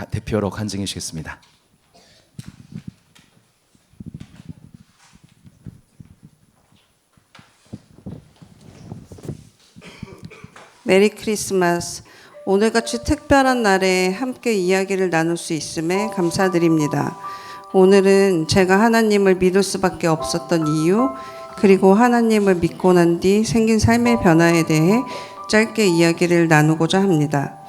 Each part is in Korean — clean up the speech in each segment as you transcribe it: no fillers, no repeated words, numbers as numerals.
대표로 간증해 주시겠습니다. 메리 크리스마스. 오늘같이 특별한 날에 함께 이야기를 나눌 수 있음에 감사드립니다. 오늘은 제가 하나님을 믿을 수밖에 없었던 이유, 그리고 하나님을 믿고 난 뒤 생긴 삶의 변화에 대해 짧게 이야기를 나누고자 합니다.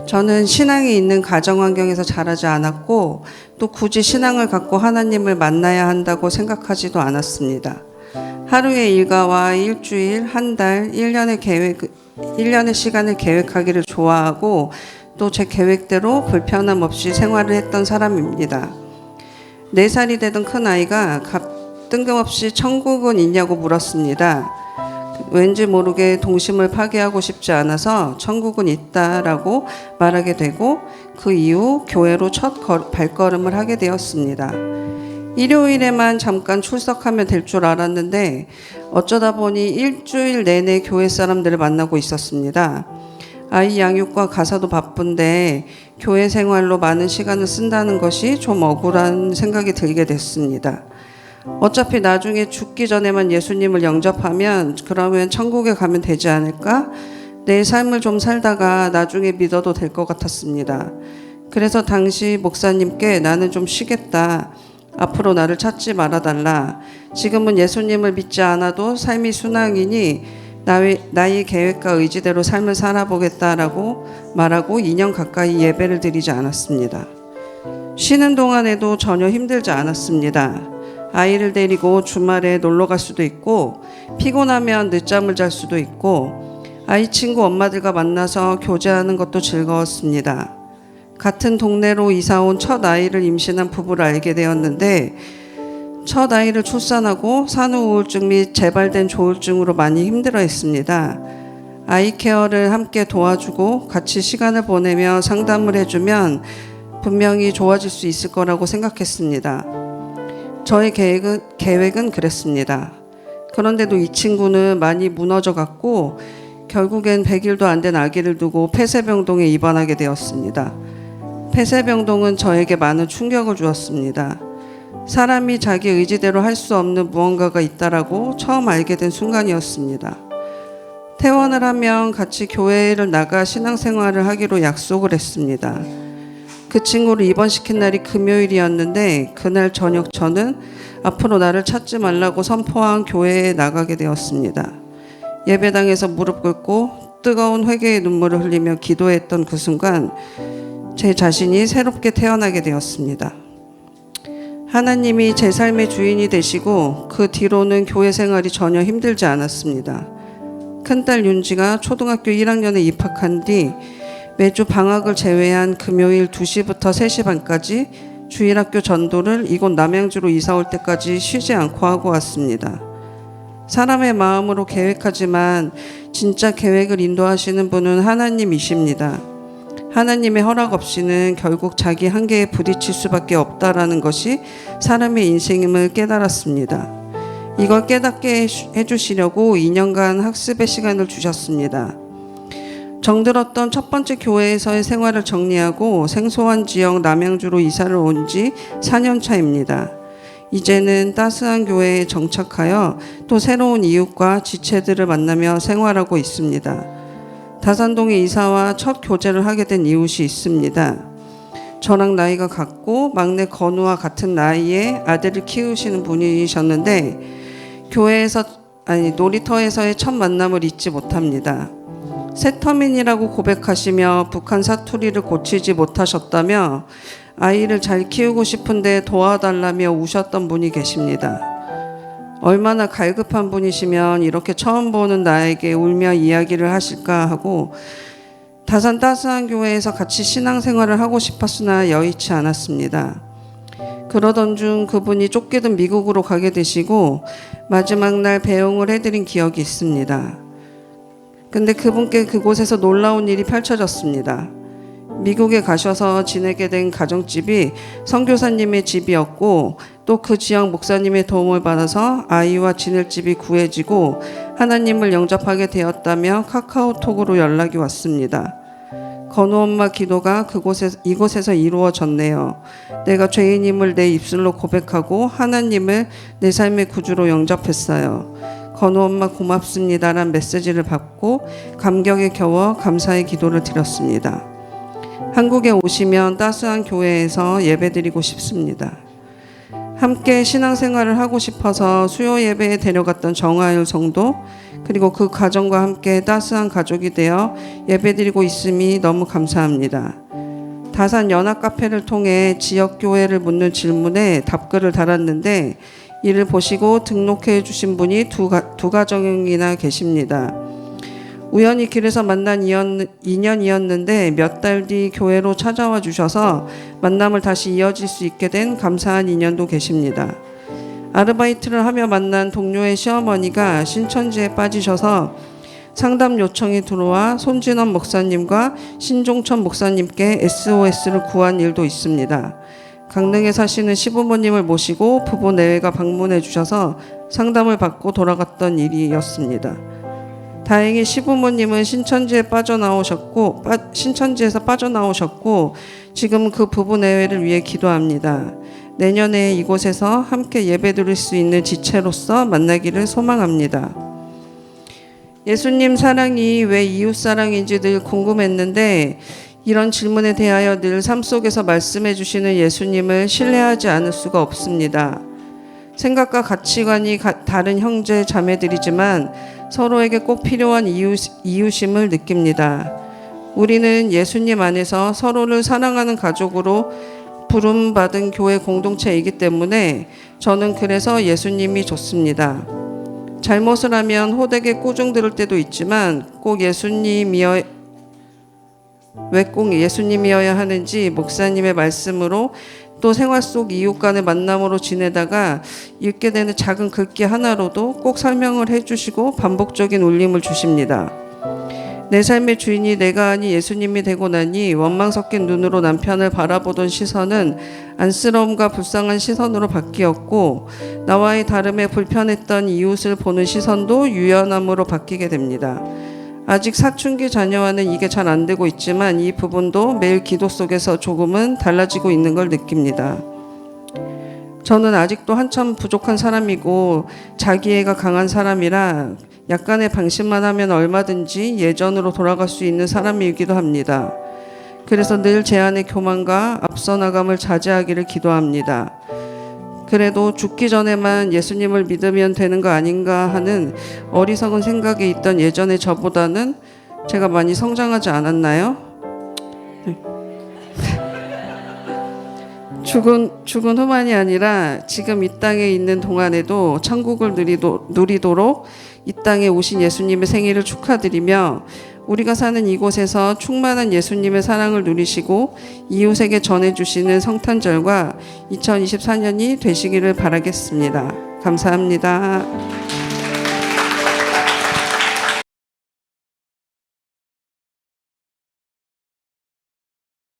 저는 신앙이 있는 가정 환경에서 자라지 않았고, 또 굳이 신앙을 갖고 하나님을 만나야 한다고 생각하지도 않았습니다. 하루의 일과와 일주일, 한 달, 1년의 시간을 계획하기를 좋아하고, 또 제 계획대로 불편함 없이 생활을 했던 사람입니다. 4살이 되던 큰아이가 뜬금없이 천국은 있냐고 물었습니다. 왠지 모르게 동심을 파괴하고 싶지 않아서 천국은 있다라고 말하게 되고, 그 이후 교회로 첫 발걸음을 하게 되었습니다. 일요일에만 잠깐 출석하면 될 줄 알았는데 어쩌다 보니 일주일 내내 교회 사람들을 만나고 있었습니다. 아이 양육과 가사도 바쁜데 교회 생활로 많은 시간을 쓴다는 것이 좀 억울한 생각이 들게 됐습니다. 어차피 나중에 죽기 전에만 예수님을 영접하면 그러면 천국에 가면 되지 않을까? 내 삶을 좀 살다가 나중에 믿어도 될 것 같았습니다. 그래서 당시 목사님께 나는 좀 쉬겠다. 앞으로 나를 찾지 말아달라. 지금은 예수님을 믿지 않아도 삶이 순항이니 나의 계획과 의지대로 삶을 살아보겠다라고 말하고 2년 가까이 예배를 드리지 않았습니다. 쉬는 동안에도 전혀 힘들지 않았습니다. 아이를 데리고 주말에 놀러 갈 수도 있고, 피곤하면 늦잠을 잘 수도 있고, 아이 친구 엄마들과 만나서 교제하는 것도 즐거웠습니다. 같은 동네로 이사온 첫 아이를 임신한 부부를 알게 되었는데, 첫 아이를 출산하고 산후 우울증 및 재발된 조울증으로 많이 힘들어했습니다. 아이 케어를 함께 도와주고 같이 시간을 보내며 상담을 해주면 분명히 좋아질 수 있을 거라고 생각했습니다. 저의 계획은 그랬습니다. 그런데도 이 친구는 많이 무너져 갔고, 결국엔 100일도 안 된 아기를 두고 폐쇄병동에 입원하게 되었습니다. 폐쇄병동은 저에게 많은 충격을 주었습니다. 사람이 자기 의지대로 할 수 없는 무언가가 있다라고 처음 알게 된 순간이었습니다. 퇴원을 하면 같이 교회를 나가 신앙생활을 하기로 약속을 했습니다. 그 친구를 입원시킨 날이 금요일이었는데, 그날 저녁 저는 앞으로 나를 찾지 말라고 선포한 교회에 나가게 되었습니다. 예배당에서 무릎 꿇고 뜨거운 회개의 눈물을 흘리며 기도했던 그 순간 제 자신이 새롭게 태어나게 되었습니다. 하나님이 제 삶의 주인이 되시고, 그 뒤로는 교회 생활이 전혀 힘들지 않았습니다. 큰딸 윤지가 초등학교 1학년에 입학한 뒤 매주 방학을 제외한 금요일 2시부터 3시 반까지 주일학교 전도를 이곳 남양주로 이사 올 때까지 쉬지 않고 하고 왔습니다. 사람의 마음으로 계획하지만 진짜 계획을 인도하시는 분은 하나님이십니다. 하나님의 허락 없이는 결국 자기 한계에 부딪힐 수밖에 없다라는 것이 사람의 인생임을 깨달았습니다. 이걸 깨닫게 해주시려고 2년간 학습의 시간을 주셨습니다. 정들었던 첫 번째 교회에서의 생활을 정리하고 생소한 지역 남양주로 이사를 온 지 4년 차입니다. 이제는 따스한 교회에 정착하여 또 새로운 이웃과 지체들을 만나며 생활하고 있습니다. 다산동에 이사와 첫 교제를 하게 된 이웃이 있습니다. 저랑 나이가 같고 막내 건우와 같은 나이에 아들을 키우시는 분이셨는데, 놀이터에서의 첫 만남을 잊지 못합니다. 새터민이라고 고백하시며 북한 사투리를 고치지 못하셨다며 아이를 잘 키우고 싶은데 도와달라며 우셨던 분이 계십니다. 얼마나 갈급한 분이시면 이렇게 처음 보는 나에게 울며 이야기를 하실까 하고, 다산 따스한 교회에서 같이 신앙생활을 하고 싶었으나 여의치 않았습니다. 그러던 중 그분이 쫓기던 미국으로 가게 되시고 마지막 날 배웅을 해드린 기억이 있습니다. 근데 그분께 그곳에서 놀라운 일이 펼쳐졌습니다. 미국에 가셔서 지내게 된 가정집이 선교사님의 집이었고, 또 그 지역 목사님의 도움을 받아서 아이와 지낼 집이 구해지고 하나님을 영접하게 되었다며 카카오톡으로 연락이 왔습니다. 건우 엄마 기도가 이곳에서 이루어졌네요. 내가 죄인임을 내 입술로 고백하고 하나님을 내 삶의 구주로 영접했어요. 건우 엄마 고맙습니다란 메시지를 받고 감격에 겨워 감사의 기도를 드렸습니다. 한국에 오시면 따스한 교회에서 예배드리고 싶습니다. 함께 신앙생활을 하고 싶어서 수요 예배에 데려갔던 정하율 성도, 그리고 그 가정과 함께 따스한 가족이 되어 예배드리고 있음이 너무 감사합니다. 다산 연합 카페를 통해 지역교회를 묻는 질문에 답글을 달았는데 이를 보시고 등록해 주신 분이 두 가정이나 계십니다. 우연히 길에서 만난 인연이었는데 몇 달 뒤 교회로 찾아와 주셔서 만남을 다시 이어질 수 있게 된 감사한 인연도 계십니다. 아르바이트를 하며 만난 동료의 시어머니가 신천지에 빠지셔서 상담 요청이 들어와 손진원 목사님과 신종천 목사님께 SOS를 구한 일도 있습니다. 강릉에 사시는 시부모님을 모시고 부부 내외가 방문해 주셔서 상담을 받고 돌아갔던 일이었습니다. 다행히 시부모님은 신천지에서 빠져나오셨고 지금 그 부부 내외를 위해 기도합니다. 내년에 이곳에서 함께 예배드릴 수 있는 지체로서 만나기를 소망합니다. 예수님 사랑이 왜 이웃 사랑인지 늘 궁금했는데 이런 질문에 대하여 늘 삶 속에서 말씀해 주시는 예수님을 신뢰하지 않을 수가 없습니다. 생각과 가치관이 다른 형제 자매들이지만 서로에게 꼭 필요한 이웃임을 느낍니다. 우리는 예수님 안에서 서로를 사랑하는 가족으로 부름받은 교회 공동체이기 때문에 저는 그래서 예수님이 좋습니다. 잘못을 하면 호되게 꾸중 들을 때도 있지만 왜 꼭 예수님이어야 하는지 목사님의 말씀으로 또 생활 속 이웃 간의 만남으로 지내다가 읽게 되는 작은 글귀 하나로도 꼭 설명을 해주시고 반복적인 울림을 주십니다. 내 삶의 주인이 내가 아닌 예수님이 되고 나니 원망 섞인 눈으로 남편을 바라보던 시선은 안쓰러움과 불쌍한 시선으로 바뀌었고 나와의 다름에 불편했던 이웃을 보는 시선도 유연함으로 바뀌게 됩니다. 아직 사춘기 자녀와는 이게 잘 안 되고 있지만 이 부분도 매일 기도 속에서 조금은 달라지고 있는 걸 느낍니다. 저는 아직도 한참 부족한 사람이고 자기애가 강한 사람이라 약간의 방심만 하면 얼마든지 예전으로 돌아갈 수 있는 사람이기도 합니다. 그래서 늘 제 안의 교만과 앞서 나감을 자제하기를 기도합니다. 그래도 죽기 전에만 예수님을 믿으면 되는 거 아닌가 하는 어리석은 생각에 있던 예전의 저보다는 제가 많이 성장하지 않았나요? 네. 죽은 후만이 아니라 지금 이 땅에 있는 동안에도 천국을 누리도록 이 땅에 오신 예수님의 생일을 축하드리며 우리가 사는 이곳에서 충만한 예수님의 사랑을 누리시고 이웃에게 전해주시는 성탄절과 2024년이 되시기를 바라겠습니다. 감사합니다.